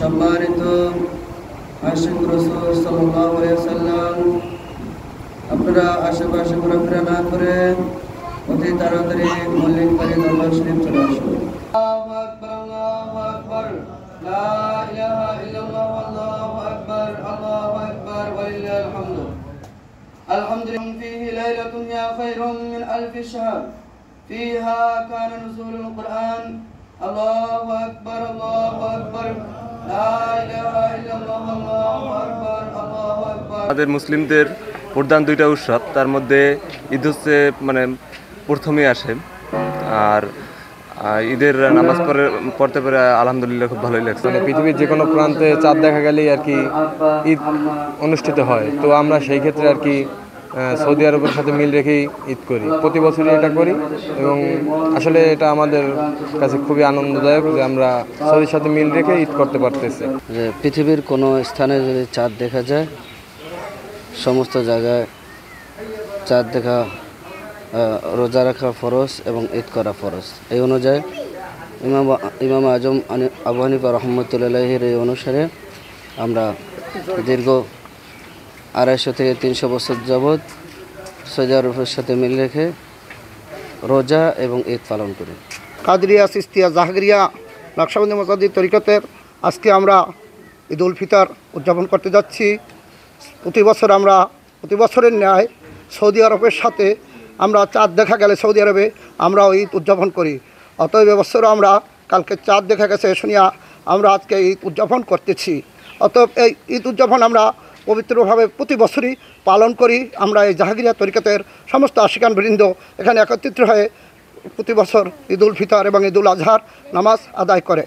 সম্মানিত আশিক রাসূল সাল্লাল্লাহু আলাইহি ওয়াসাল্লাম, আপনারা আশেপাশে ঘোরাফেরা না করে অতি তাড়াতাড়ি মল্লিক বাড়ি দরবার শরীফ চলে আসুন। আল্লাহু আকবার, আল্লাহু আকবার, লা ইলাহা ইল্লাল্লাহ, আল্লাহু আকবার, আল্লাহু আকবার, ওয়ালিল্লাহিল হামদ। আলহামদুলিল্লাহ ফীহি লাইলাতুন ইয়া খায়রুম মিন আলফি শাহর ফীহা কানা নুজুলুল কুরআন। আল্লাহু আকবার, আল্লাহু আকবার, লা ইলাহা ইল্লাল্লাহ, আল্লাহু আকবার, আল্লাহু আকবার। আমাদের মুসলিমদের প্রধান দুইটা উৎসব, তার মধ্যে ঈদ হচ্ছে প্রথমেই আসে। আর ঈদের নামাজ পড়তে পারে আলহামদুলিল্লাহ খুব ভালোই লাগছে। পৃথিবীর যে কোনো প্রান্তে চাঁদ দেখা গেলেই আর কি ঈদ অনুষ্ঠিত হয়। তো আমরা সেই ক্ষেত্রে আর কি সৌদি আরবের সাথে মিল রেখেই ঈদ করি, প্রতি বছরই এটা করি এবং আসলে এটা আমাদের কাছে খুবই আনন্দদায়ক যে আমরা সৌদির সাথে মিল রেখে ঈদ করতে পারতেছি। যে পৃথিবীর কোনো স্থানে যদি চাঁদ দেখা যায়, সমস্ত জায়গায় চাঁদ দেখা, রোজা রাখা ফরজ এবং ঈদ করা ফরজ। এই অনুযায়ী ইমাম আজম আবু হানিফা রহমতুল্লাহির এই অনুসারে আমরা দীর্ঘ 250 থেকে 300 বছর যাবৎ সৌদি আরবের সাথে মিল রেখে রোজা এবং ঈদ পালন করি। কাদরিয়া, সিস্তিয়া, জাহরিয়া, নকশবন্দি মোজাদ্দিদ তরিকতের আজকে আমরা ঈদ উল ফিতর উদযাপন করতে যাচ্ছি। প্রতি বছরের ন্যায় সৌদি আরবের সাথে আমরা চাঁদ দেখা গেলে সৌদি আরবে আমরা ঈদ উদযাপন করি। অতএব এবছরও আমরা কালকে চাঁদ দেখা গেছে শুনিয়া আমরা আজকে ঈদ উদযাপন করতেছি। অতএব এই ঈদ উদযাপন আমরা পবিত্রভাবে প্রতি বছরই পালন করি। আমরা এই জাহাগিরিয়া তরিকতের সমস্ত আশিকান বৃন্দ এখানে একত্রিত হয়ে প্রতি বছর ঈদ উল ফিতর এবং ঈদ উল আজহার নামাজ আদায় করে।